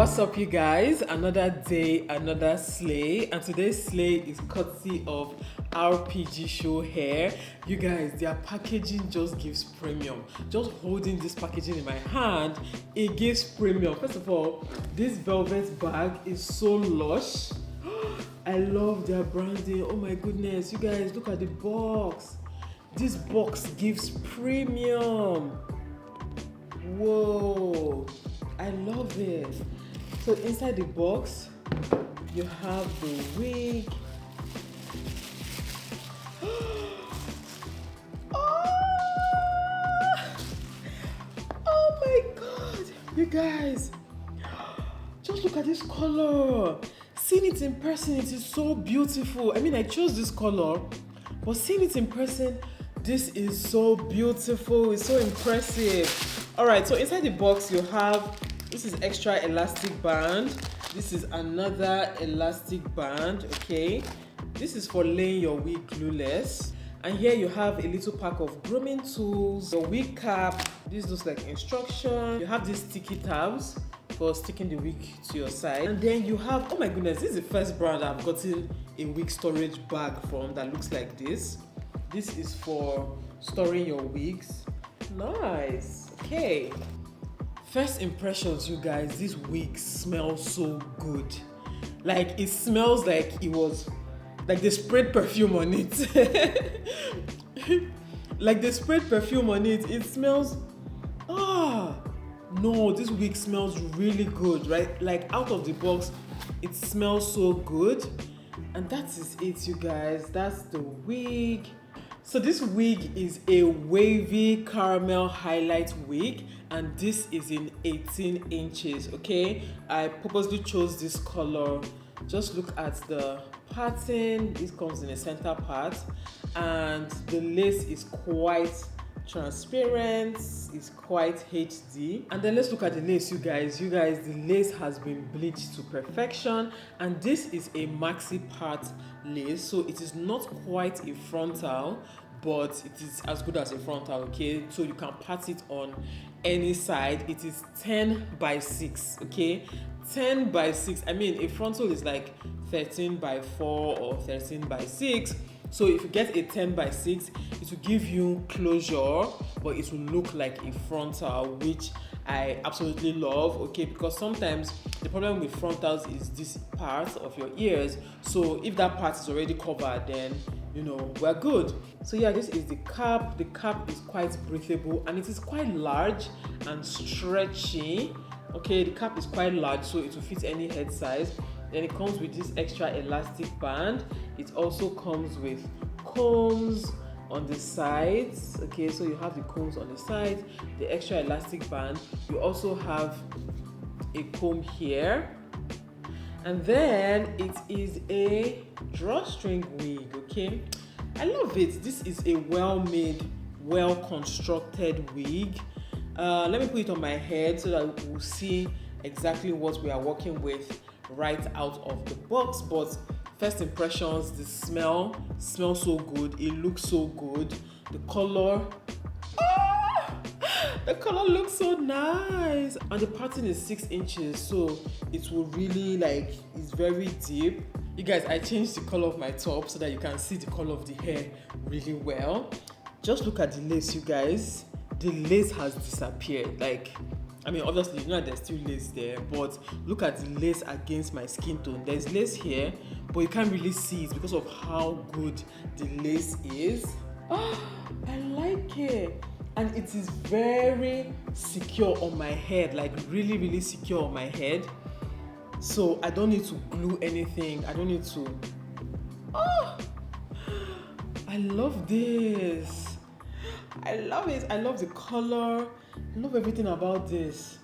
What's up, you guys? Another day, another slay, and today's slay is courtesy of RPGSHOW hair. You guys, their packaging just gives premium. Just holding this packaging in my hand, it gives premium. First of all, this velvet bag is so lush. I love their branding. Oh my goodness, you guys, look at the box. This box gives premium. Whoa, I love it. So inside the box, you have the wig. Oh my god, you guys, just look at this color. Seeing it in person, it is so beautiful. I mean, I chose this color, but seeing it in person, this is so beautiful. It's so impressive. All right, so inside the box you have, this is extra elastic band. This is another elastic band, okay? This is for laying your wig glueless. And here you have a little pack of grooming tools, your wig cap. This looks like instruction. You have these sticky tabs for sticking the wig to your side. And then you have, oh my goodness, this is the first brand I've gotten a wig storage bag from that looks like this. This is for storing your wigs. Nice, okay. First impressions, you guys, this wig smells so good. Like, it smells like it was, like they sprayed perfume on it. Like they sprayed perfume on it. It smells, no, this wig smells really good, right? Like out of the box, it smells so good. And that is it, you guys. That's the wig. So this wig is a wavy caramel highlight wig, and this is in 18 inches, okay? I purposely chose this color. Just look at the pattern. This comes in a center part, and the lace is quite transparent, it's quite HD. And then let's look at the lace, you guys. The lace has been bleached to perfection, and this is a maxi part lace, so it is not quite a frontal, but it is as good as a frontal, okay? So you can part it on any side. It is 10 by 6, okay? 10 by 6. I mean, a frontal is like 13 by 4 or 13 by 6. So if you get a 10 by 6, it will give you closure, but it will look like a frontal, which I absolutely love, okay? Because sometimes the problem with frontals is this part of your ears. So if that part is already covered, then you know we're good. So yeah, this is the cap. The cap is quite breathable, and it is quite large and stretchy. Okay, the cap is quite large, so it will fit any head size. Then it comes with this extra elastic band. It also comes with combs on the sides. Okay, so you have the combs on the sides, the extra elastic band. You also have a comb here. And then it is a drawstring wig, okay? I love it. This is a well-made, well-constructed wig. Let me put it on my head so that we'll see exactly what we are working with right out of the box. But first impressions, the smell smells so good. It looks so good. The color, the color looks so nice, and the pattern is 6 inches, so it will really, like, it's very deep. You guys, I changed the color of my top so that you can see the color of the hair really well. Just look at the lace, you guys. The lace has disappeared. Like, I mean, obviously, you know there's still lace there, but look at the lace against my skin tone. There's lace here, but you can't really see it because of how good the lace is. I like it. And it is very secure on my head, like really, really secure on my head. So I don't need to glue anything. I don't need to. I love this. I love it. I love the color. I love everything about this.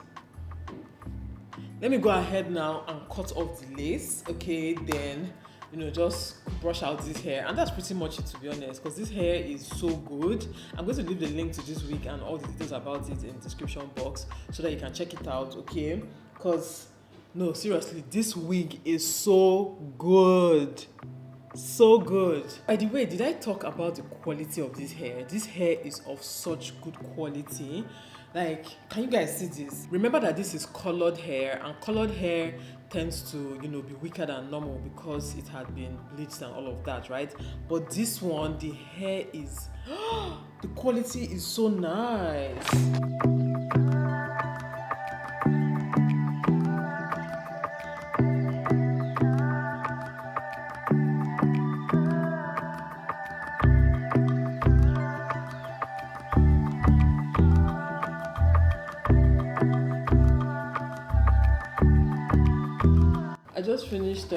Let me go ahead now and cut off the lace, okay? Then, you know, just brush out this hair, and that's pretty much it, to be honest, because this hair is so good. I'm going to leave the link to this wig and all the details about it in the description box so that you can check it out, okay? Because no, seriously, this wig is so good. So good. By the way, did I talk about the quality of this hair? This hair is of such good quality. Like, can you guys see this? Remember that this is colored hair, and colored hair tends to, you know, be weaker than normal because it had been bleached and all of that, right? But this one, the hair is the quality is so nice. I just finished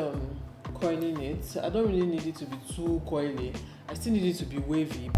coiling it. I don't really need it to be too coily. I still need it to be wavy.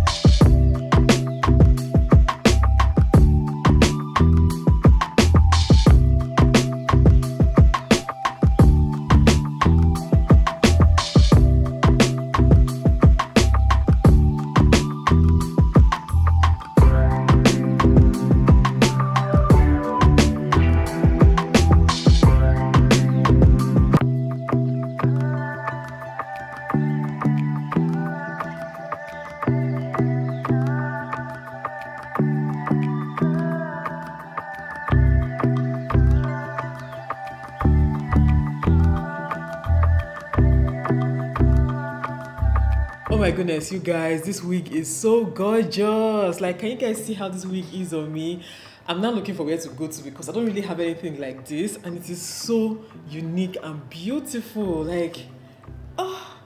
Oh my goodness, you guys, this wig is so gorgeous. Like, can you guys see how this wig is on me? I'm not looking for where to go to because I don't really have anything like this, and it is so unique and beautiful. Like, oh.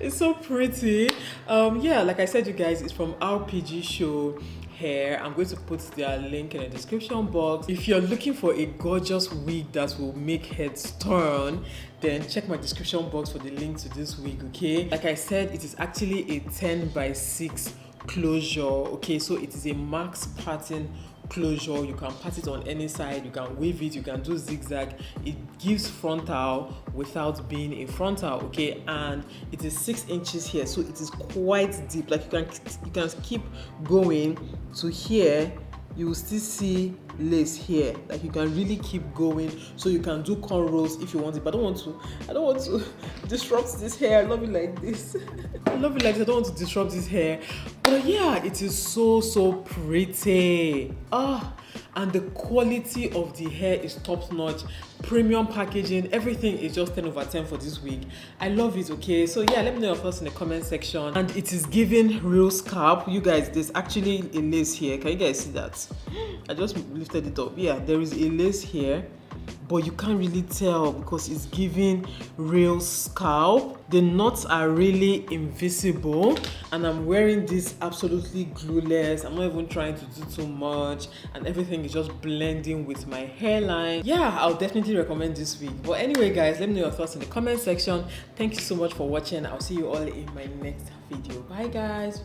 It's so pretty. Yeah, like I said, you guys, it's from RPGSHOW hair. I'm going to put their link in the description box. If you're looking for a gorgeous wig that will make heads turn, then check my description box for the link to this wig, okay? Like I said, it is actually a 10x6 closure, okay? So it is a max pattern closure. You can pat it on any side, you can wave it, you can do zigzag. It gives frontal without being a frontal, okay? And it is 6 inches here, so it is quite deep. Like, you can keep going to here, you will still see lace here. Like, you can really keep going, so you can do cornrows if you want it. But I don't want to disrupt this hair. I love it like this. I love it like this. I don't want to disrupt this hair. But yeah, it is so pretty. And the quality of the hair is top notch. Premium packaging, everything is just 10/10 for this wig. I love it, okay? So yeah, let me know your thoughts in the comment section. And it is giving real scalp. You guys, there's actually a lace here. Can you guys see that? I just lifted it up. Yeah, there is a lace here, but you can't really tell because it's giving real scalp. The knots are really invisible, and I'm wearing this absolutely glueless. I'm not even trying to do too much, and everything is just blending with my hairline. Yeah, I'll definitely recommend this wig. But anyway, guys, let me know your thoughts in the comment section. Thank you so much for watching. I'll see you all in my next video. Bye, guys.